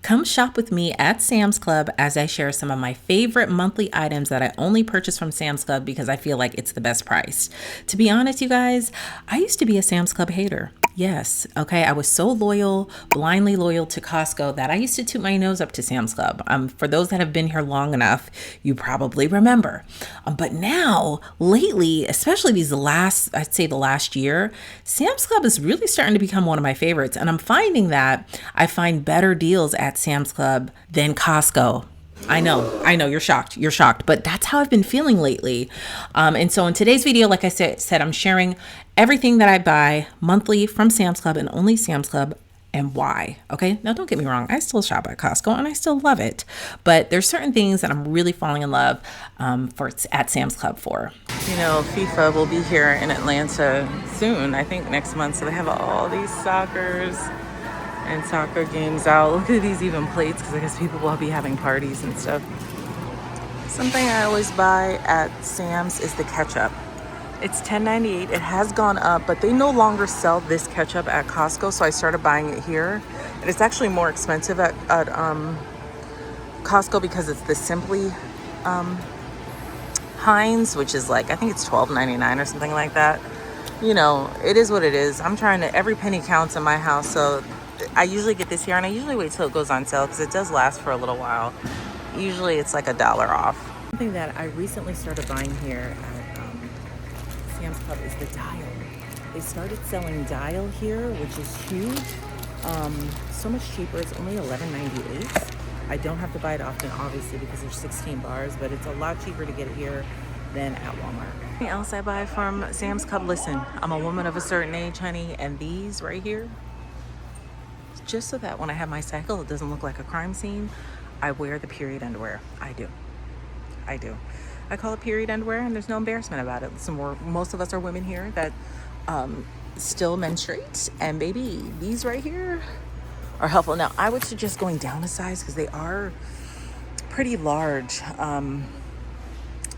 Come shop with me at Sam's Club as I share some of my favorite monthly items that I only purchase from Sam's Club because I feel like it's the best price. To be honest, you guys, I used to be a Sam's Club hater. Yes, okay, I was so loyal, blindly loyal to Costco that I used to toot my nose up to Sam's Club. For those that have been here long enough, you probably remember. But now, lately, especially I'd say the last year, Sam's Club is really starting to become one of my favorites. And I'm finding that I find better deals at Sam's Club than Costco. I know, you're shocked, but that's how I've been feeling lately. And so in today's video, like I said, I'm sharing everything that I buy monthly from Sam's Club and only Sam's Club and why. Okay. Now don't get me wrong. I still shop at Costco and I still love it, but there's certain things that I'm really falling in love at Sam's Club for. You know, FIFA will be here in Atlanta soon, I think next month. So they have all these and soccer games out. Look at these even plates, because I guess people will be having parties and stuff. Something I always buy at Sam's is the ketchup. It's $10.98. It has gone up, but they no longer sell this ketchup at Costco, so I started buying it here. And it's actually more expensive at Costco because it's the Simply Heinz, which is like, I think it's $12.99 or something like that. You know, it is what it is. Every penny counts in my house, so I usually get this here, and I usually wait till it goes on sale because it does last for a little while. Usually it's like $1 off. Something that I recently started buying here at Sam's Club is the dial. They started selling dial here, which is huge. So much cheaper. It's only $11.98. I don't have to buy it often, obviously, because there's 16 bars, but it's a lot cheaper to get it here than at Walmart. Anything else I buy from Sam's Club? Listen, I'm a woman of a certain age, honey, and these right here, just so that when I have my cycle, it doesn't look like a crime scene, I wear the period underwear. I do. I call it period underwear, and there's no embarrassment about it. Listen, most of us are women here that still menstruate, and baby, these right here are helpful. Now, I would suggest going down a size because they are pretty large.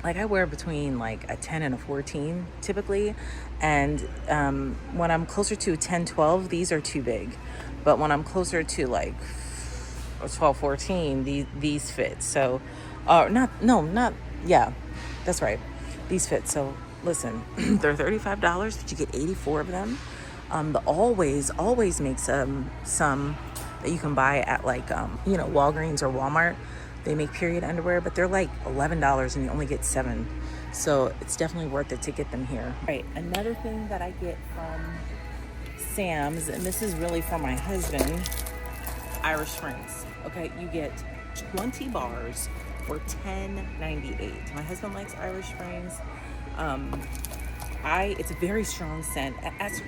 Like I wear between like a 10 and a 14 typically, and when I'm closer to 10, 12, these are too big. But when I'm closer to like 12, 14, these fit. So, yeah, that's right. These fit. So listen, they're $35, but you get 84 of them. The always makes some that you can buy at like, Walgreens or Walmart. They make period underwear, but they're like $11 and you only get 7. So it's definitely worth it to get them here. All right, another thing that I get from Sam's, and this is really for my husband, Irish Springs. Okay, you get 20 bars for $10.98. My husband likes Irish Springs. It's a very strong scent.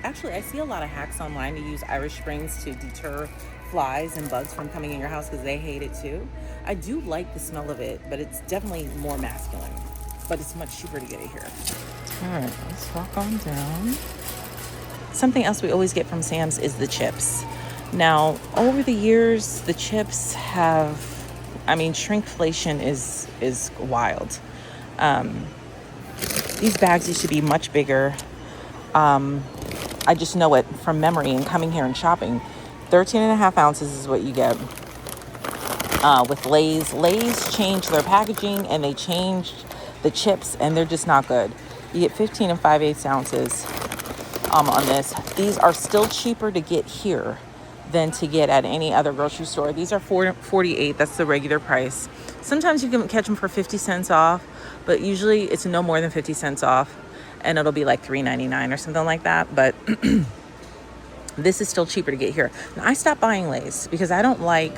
Actually, I see a lot of hacks online to use Irish Springs to deter flies and bugs from coming in your house because they hate it too. I do like the smell of it, but it's definitely more masculine. But it's much cheaper to get it here. All right, let's walk on down. Something else we always get from Sam's is the chips. Now, over the years, the chips shrinkflation is wild. These bags used to be much bigger. I just know it from memory and coming here and shopping. 13.5 ounces is what you get with Lay's. Lay's changed their packaging and they changed the chips, and they're just not good. You get 15 and 5/8 ounces on this. These are still cheaper to get here than to get at any other grocery store. These are $48. That's the regular price. Sometimes you can catch them for 50 cents off, but usually it's no more than 50 cents off, and it'll be like $3.99 or something like that. But this is still cheaper to get here. Now, I stopped buying Lay's because I don't like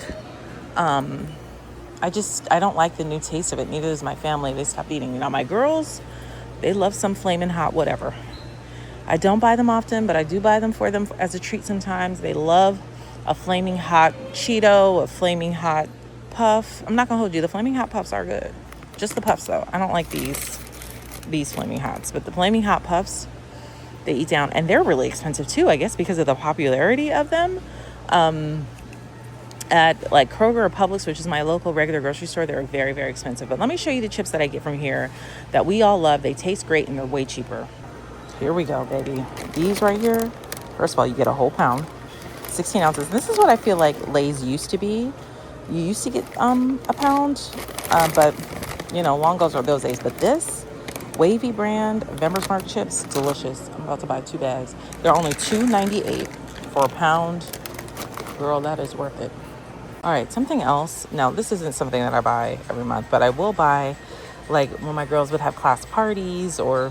I don't like the new taste of it. Neither does my family. They stopped eating. Now, my girls, they love some flaming hot whatever. I don't buy them often, but I do buy them for them as a treat sometimes. They love a flaming hot Cheeto, a flaming hot puff. I'm not gonna hold you. The flaming hot puffs are good. Just the puffs though. I don't like these flaming hots, but the flaming hot puffs, they eat down, and they're really expensive too, I guess, because of the popularity of them. At like Kroger or Publix, which is my local regular grocery store, they're very, very expensive. But let me show you the chips that I get from here that we all love. They taste great and they're way cheaper. Here we go, baby. These right here, first of all, you get a whole pound, 16 ounces. And this is what I feel like Lay's used to be. You used to get a pound, but long goes are those days. But this Wavy brand Members Mark chips, delicious. I'm about to buy 2 bags. They're only $2.98 for a pound. Girl, that is worth it. All right, something else. Now, this isn't something that I buy every month, but I will buy, like, when my girls would have class parties, or,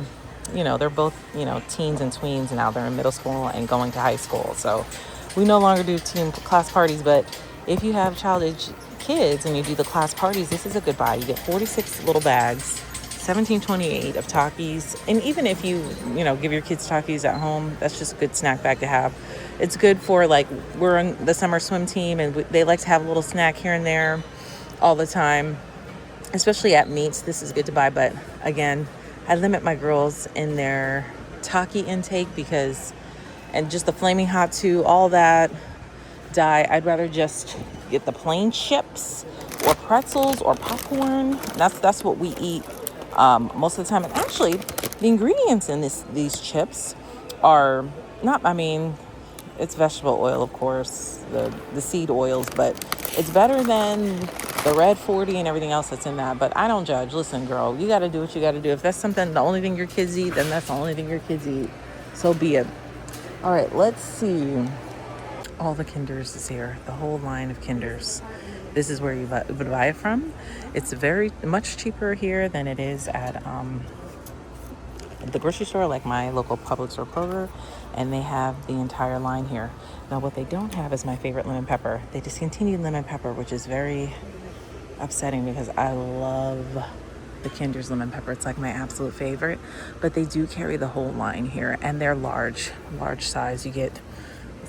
they're both, teens and tweens now. They're in middle school and going to high school. So we no longer do teen class parties, but if you have child age kids and you do the class parties, this is a good buy. You get 46 little bags, 17.28 of Takis. And even if you give your kids Takis at home, that's just a good snack bag to have. It's good for, like, we're in the summer swim team, and they like to have a little snack here and there all the time, especially at meets. This is good to buy, but again, I limit my girls in their Taki intake and just the Flaming Hot 2, all that die. I'd rather just get the plain chips or pretzels or popcorn. That's what we eat most of the time. And actually, the ingredients in these chips are not, it's vegetable oil, of course, the seed oils, but it's better than the red 40 and everything else that's in that. But I don't judge. Listen, girl, you got to do what you got to do. If that's something, the only thing your kids eat, then that's the only thing your kids eat. So be it. All right, let's see. All the Kinders is here. The whole line of Kinders. This is where you would buy it from. It's very much cheaper here than it is at the grocery store, like my local Publix or Kroger, and they have the entire line here. Now, what they don't have is my favorite lemon pepper. They discontinued lemon pepper, which is very upsetting because I love the Kinder's lemon pepper. It's like my absolute favorite, but they do carry the whole line here, and they're large size. You get,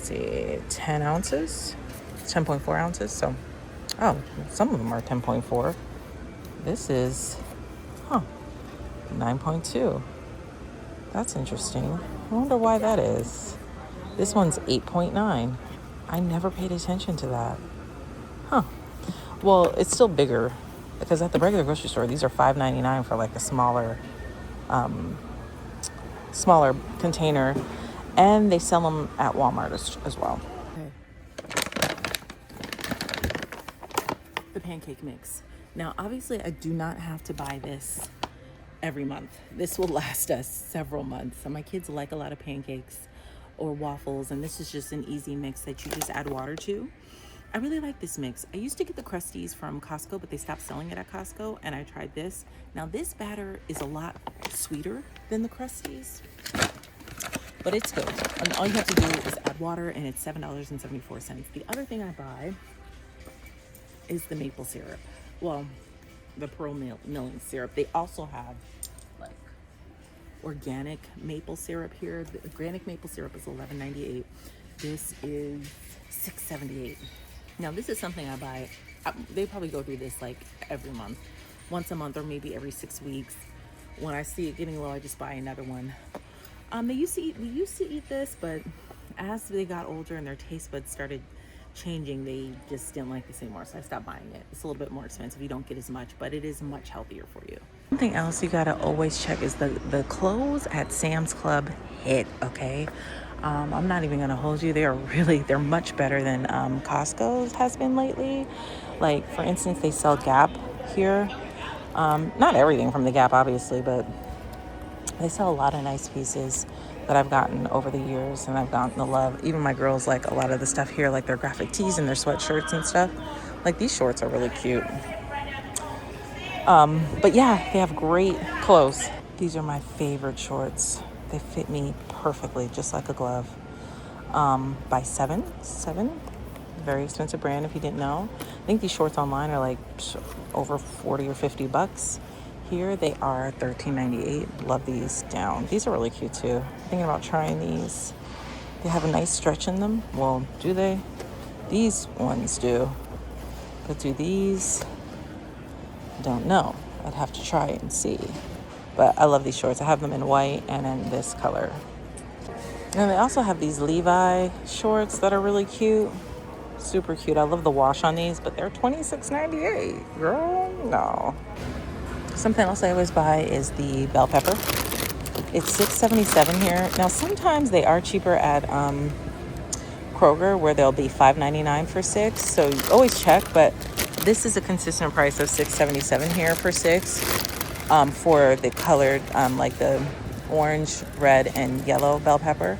10 ounces, 10.4 ounces. So, some of them are 10.4. This is, 9.2. That's interesting. I wonder why that is. This one's 8.9. I never paid attention to that. Well, it's still bigger because at the regular grocery store, these are $5.99 for like a smaller container, and they sell them at Walmart as well. Okay. The pancake mix. Now, obviously, I do not have to buy this every month. This will last us several months. So my kids like a lot of pancakes or waffles, and this is just an easy mix that you just add water to. I really like this mix. I used to get the Crusties from Costco, but they stopped selling it at Costco, and I tried this. Now, this batter is a lot sweeter than the Crusties, but it's good. And all you have to do is add water, and it's $7.74. The other thing I buy is the maple syrup. Well, the pearl milling syrup. They also have like organic maple syrup here. The organic maple syrup is $11.98. This is $6.78. Now, this is something I buy. They probably go through this like every month, once a month, or maybe every 6 weeks. When I see it getting low, I just buy another one. We used to eat this, but as they got older and their taste buds started changing, they just didn't like this anymore, so I stopped buying it. It's a little bit more expensive. You don't get as much, but it is much healthier for you. Something else you gotta always check is the clothes at Sam's Club hit. Okay, I'm not even gonna hold you. They're much better than Costco's has been lately. Like, for instance, they sell Gap here. Not everything from the Gap, obviously, but they sell a lot of nice pieces that I've gotten over the years, and I've gotten the love. Even my girls like a lot of the stuff here, like their graphic tees and their sweatshirts and stuff. Like, these shorts are really cute. But yeah, they have great clothes. These are my favorite shorts. They fit me perfectly, just like a glove. By Seven. Very expensive brand, if you didn't know. I think these shorts online are like over 40 or 50 bucks. Here they are $13.98. Love these down. These are really cute too. Thinking about trying these. They have a nice stretch in them. Well, do they? These ones do. But do these? Don't know. I'd have to try it and see. But I love these shorts. I have them in white and in this color. And they also have these Levi shorts that are really cute. Super cute. I love the wash on these, but they're $26.98. Girl, no. Something else I always buy is the bell pepper. It's $6.77 here. Now, sometimes they are cheaper at Kroger, where they'll be $5.99 for 6. So you always check, but This is a consistent price of $6.77 here for 6 for the colored, like the orange, red, and yellow bell pepper.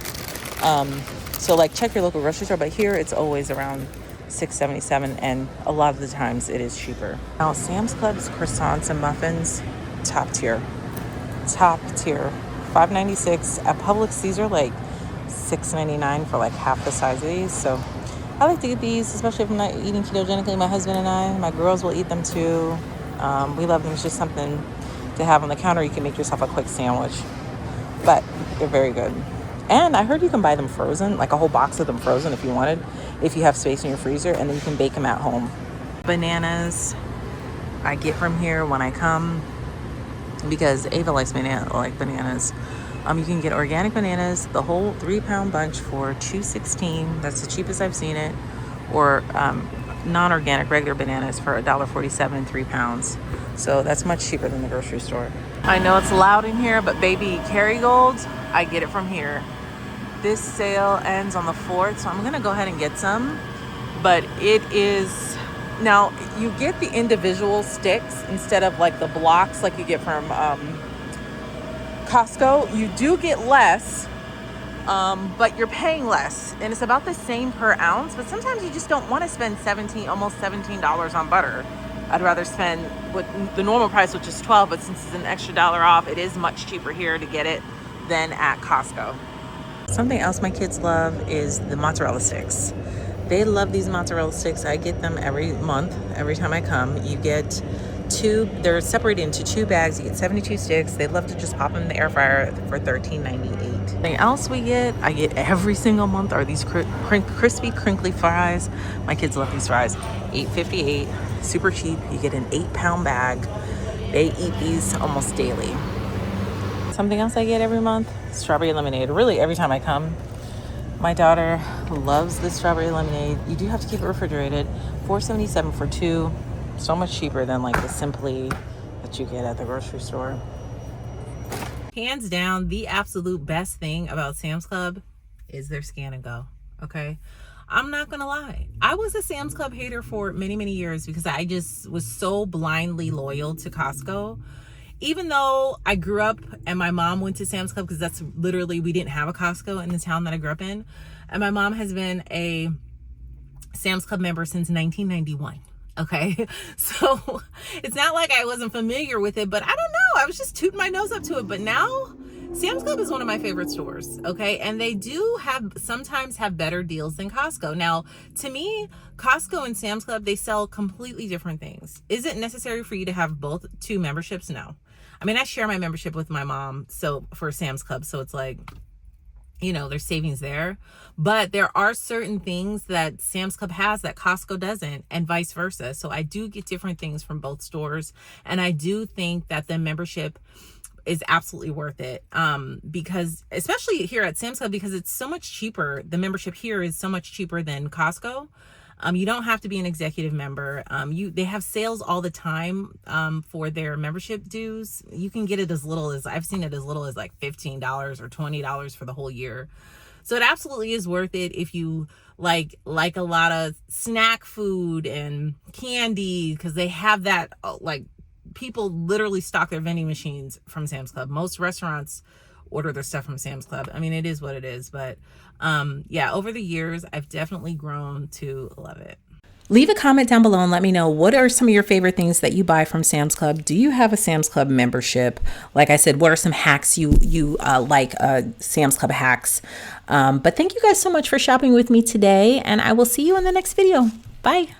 So like check your local grocery store, but here it's always around $6.77, and a lot of the times it is cheaper. Now Sam's Club's croissants and muffins, top tier, $5.96. At Publix these are like $6.99 for like half the size of these. So I like to get these, especially if I'm not eating ketogenically. My husband and I, my girls will eat them too. We love them. It's just something to have on the counter. You can make yourself a quick sandwich, but they're very good. And I heard you can buy them frozen, like a whole box of them frozen if you wanted, if you have space in your freezer, and then you can bake them at home. Bananas I get from here when I come because Ava likes bananas. You can get organic bananas, the whole 3-pound bunch for $2.16. That's the cheapest I've seen it. Or non-organic regular bananas for $1.47, 3 pounds. So that's much cheaper than the grocery store. I know it's loud in here, but baby Kerrygold, I get it from here. This sale ends on the 4th, so I'm gonna go ahead and get some. But it is, now you get the individual sticks instead of like the blocks like you get from Costco. You do get less, but you're paying less, and it's about the same per ounce. But sometimes you just don't want to spend almost $17 on butter. I'd rather spend what the normal price, which is $12, but since it's an extra $1 off, it is much cheaper here to get it than at Costco. Something else my kids love is the mozzarella sticks. They love these mozzarella sticks. I get them every month, every time I come. You get 2, they're separated into 2 bags. You get 72 sticks. They love to just pop them in the air fryer for $13.98. Something else I get every single month are these crispy, crinkly fries. My kids love these fries. $8.58, super cheap. You get an 8-pound bag. They eat these almost daily. Something else I get every month, strawberry lemonade. Really, every time I come. My daughter loves this strawberry lemonade. You do have to keep it refrigerated. $4.77 for 2. So much cheaper than like the Simply that you get at the grocery store. Hands down, the absolute best thing about Sam's Club is their scan and go. Okay, I'm not gonna lie, I was a Sam's Club hater for many years because I just was so blindly loyal to Costco. Even though I grew up and my mom went to Sam's Club, because that's literally, we didn't have a Costco in the town that I grew up in, and my mom has been a Sam's Club member since 1991. Okay, so it's not like I wasn't familiar with it, but I don't know, I was just tooting my nose up to it. But now Sam's Club is one of my favorite stores. Okay, and they do sometimes have better deals than Costco. Now, to me, Costco and Sam's Club, they sell completely different things. Is it necessary for you to have both 2 memberships? No. I mean, I share my membership with my mom, so for Sam's Club, so it's like, you know, there's savings there. But there are certain things that Sam's Club has that Costco doesn't, and vice versa. So I do get different things from both stores, and I do think that the membership is absolutely worth it, because especially here at Sam's Club, because it's so much cheaper. The membership here is so much cheaper than Costco. You don't have to be an executive member. They have sales all the time for their membership dues. You can get it as little as, I've seen it as little as like $15 or $20 for the whole year. So it absolutely is worth it if you like a lot of snack food and candy, because they have that, like, people literally stock their vending machines from Sam's Club. Most restaurants order their stuff from Sam's Club. I mean, it is what it is, but yeah, over the years, I've definitely grown to love it. Leave a comment down below and let me know, what are some of your favorite things that you buy from Sam's Club? Do you have a Sam's Club membership? Like I said, what are some hacks you like, Sam's Club hacks? But thank you guys so much for shopping with me today, and I will see you in the next video. Bye.